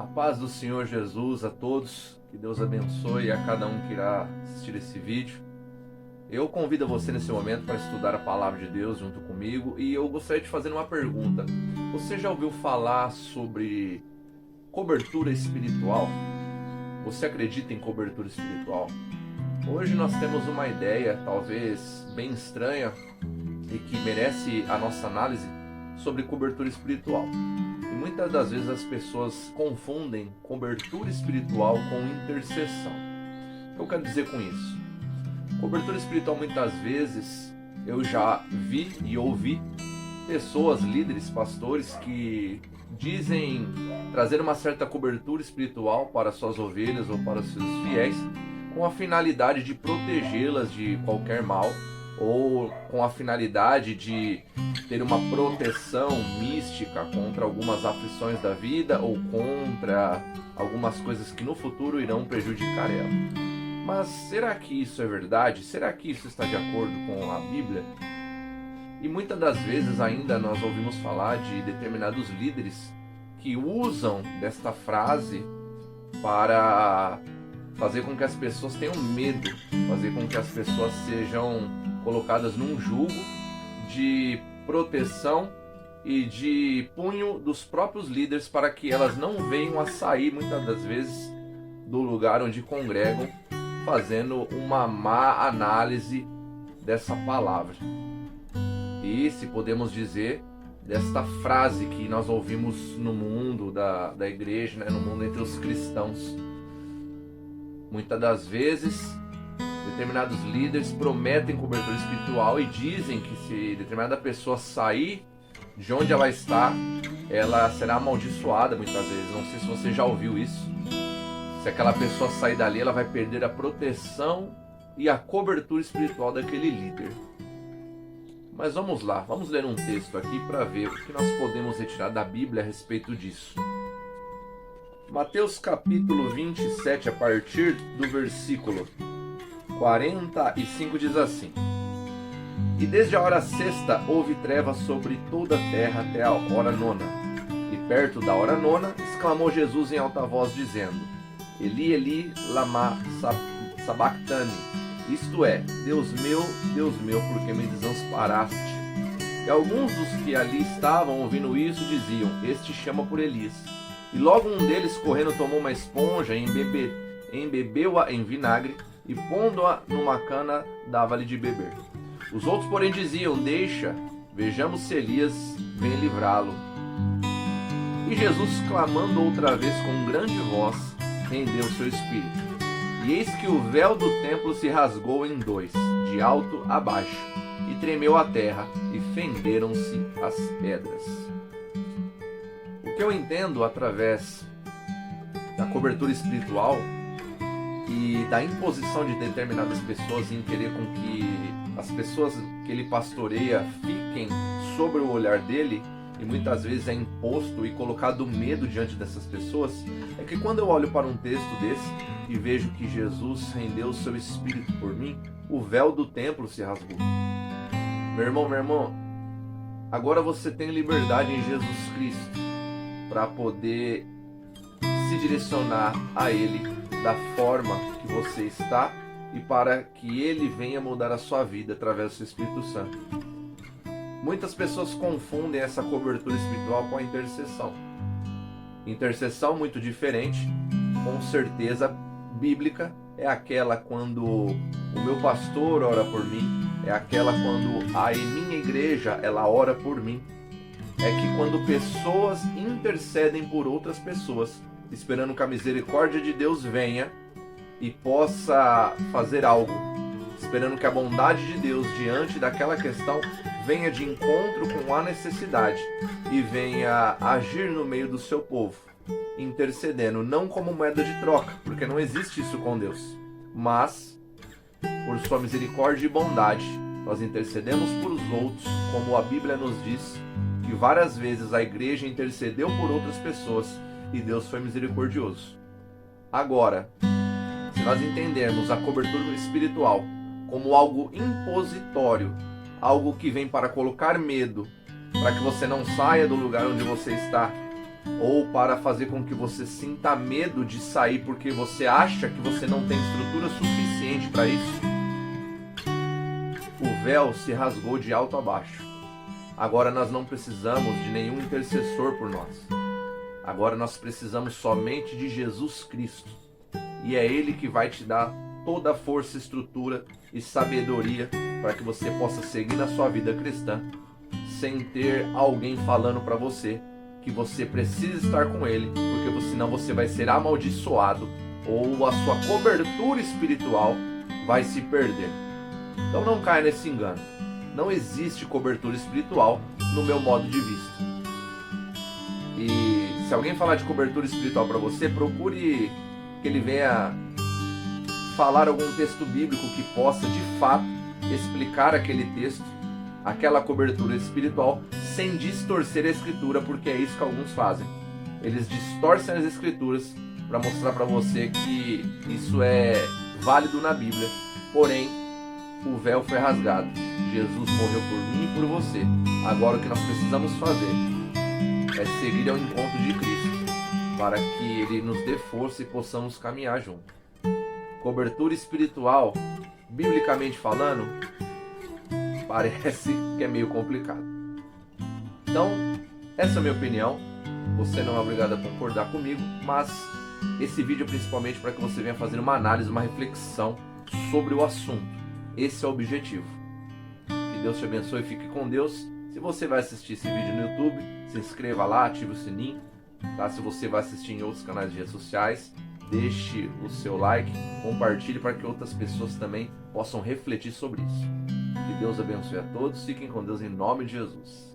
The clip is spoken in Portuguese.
A paz do Senhor Jesus a todos, que Deus abençoe a cada um que irá assistir esse vídeo. Eu convido você nesse momento para estudar a palavra de Deus junto comigo e eu gostaria de fazer uma pergunta. Você já ouviu falar sobre cobertura espiritual? Você acredita em cobertura espiritual? Hoje nós temos uma ideia, talvez bem estranha, e que merece a nossa análise sobre cobertura espiritual. E muitas das vezes as pessoas confundem cobertura espiritual com intercessão. O que eu quero dizer com isso? Cobertura espiritual, muitas vezes eu já vi e ouvi pessoas, líderes, pastores que dizem trazer uma certa cobertura espiritual para suas ovelhas ou para os seus fiéis com a finalidade de protegê-las de qualquer mal ou com a finalidade de ter uma proteção mística contra algumas aflições da vida ou contra algumas coisas que no futuro irão prejudicar ela. Mas será que isso é verdade? Será que isso está de acordo com a Bíblia? E muitas das vezes ainda nós ouvimos falar de determinados líderes que usam desta frase para fazer com que as pessoas tenham medo, fazer com que as pessoas sejam colocadas num jugo de proteção e de punho dos próprios líderes para que elas não venham a sair muitas das vezes do lugar onde congregam, fazendo uma má análise dessa palavra. E se podemos dizer desta frase que nós ouvimos no mundo da igreja, né, no mundo entre os cristãos. Muitas das vezes determinados líderes prometem cobertura espiritual e dizem que se determinada pessoa sair de onde ela está, ela será amaldiçoada muitas vezes. Não sei se você já ouviu isso. Se aquela pessoa sair dali, ela vai perder a proteção e a cobertura espiritual daquele líder. Mas vamos lá, vamos ler um texto aqui para ver o que nós podemos retirar da Bíblia a respeito disso. Mateus capítulo 27, a partir do versículo 45 diz assim: E desde a hora sexta houve trevas sobre toda a terra até a hora nona. E perto da hora nona exclamou Jesus em alta voz dizendo: Eli, Eli, lama sabachthani. Isto é, Deus meu, por que me desamparaste? E alguns dos que ali estavam ouvindo isso diziam: Este chama por Elias. E logo um deles, correndo, tomou uma esponja e embebeu-a em vinagre e, pondo-a numa cana, dava-lhe de beber. Os outros, porém, diziam: Deixa, vejamos se Elias vem livrá-lo. E Jesus, clamando outra vez com grande voz, rendeu seu espírito. E eis que o véu do templo se rasgou em dois, de alto a baixo, e tremeu a terra, e fenderam-se as pedras. O que eu entendo através da cobertura espiritual e da imposição de determinadas pessoas em querer com que as pessoas que ele pastoreia fiquem sobre o olhar dele, e muitas vezes é imposto e colocado medo diante dessas pessoas, é que quando eu olho para um texto desse e vejo que Jesus rendeu o seu espírito por mim, o véu do templo se rasgou. Meu irmão, agora você tem liberdade em Jesus Cristo para poder se direcionar a Ele da forma que você está e para que Ele venha mudar a sua vida através do seu Espírito Santo. Muitas pessoas confundem essa cobertura espiritual com a intercessão. Intercessão muito diferente, com certeza bíblica, é aquela quando o meu pastor ora por mim, é aquela quando a minha igreja ela ora por mim. É que quando pessoas intercedem por outras pessoas, esperando que a misericórdia de Deus venha e possa fazer algo, esperando que a bondade de Deus diante daquela questão venha de encontro com a necessidade e venha agir no meio do seu povo, intercedendo, não como moeda de troca, porque não existe isso com Deus, mas por sua misericórdia e bondade, nós intercedemos por os outros, como a Bíblia nos diz, que várias vezes a igreja intercedeu por outras pessoas e Deus foi misericordioso. Agora, se nós entendermos a cobertura espiritual como algo impositório, algo que vem para colocar medo, para que você não saia do lugar onde você está, ou para fazer com que você sinta medo de sair porque você acha que você não tem estrutura suficiente para isso. O véu se rasgou de alto a baixo. Agora nós não precisamos de nenhum intercessor por nós. Agora nós precisamos somente de Jesus Cristo. E é Ele que vai te dar toda a força, estrutura e sabedoria para que você possa seguir na sua vida cristã sem ter alguém falando para você que você precisa estar com Ele, porque senão você vai ser amaldiçoado ou a sua cobertura espiritual vai se perder. Então não caia nesse engano. Não existe cobertura espiritual no meu modo de vista. E se alguém falar de cobertura espiritual para você, procure que ele venha falar algum texto bíblico que possa de fato explicar aquele texto, aquela cobertura espiritual, sem distorcer a escritura, porque é isso que alguns fazem. Eles distorcem as escrituras para mostrar para você que isso é válido na Bíblia, porém o véu foi rasgado. Jesus morreu por mim e por você. Agora o que nós precisamos fazer é seguir ao encontro de Cristo, para que Ele nos dê força e possamos caminhar junto. Cobertura espiritual, biblicamente falando, parece que é meio complicado. Então, essa é a minha opinião. Você não é obrigado a concordar comigo, mas esse vídeo é principalmente para que você venha fazer uma análise, uma reflexão sobre o assunto. Esse é o objetivo. Que Deus te abençoe e fique com Deus. Se você vai assistir esse vídeo no YouTube, se inscreva lá, ative o sininho. Tá? Se você vai assistir em outros canais de redes sociais, deixe o seu like, compartilhe para que outras pessoas também possam refletir sobre isso. Que Deus abençoe a todos. Fiquem com Deus em nome de Jesus.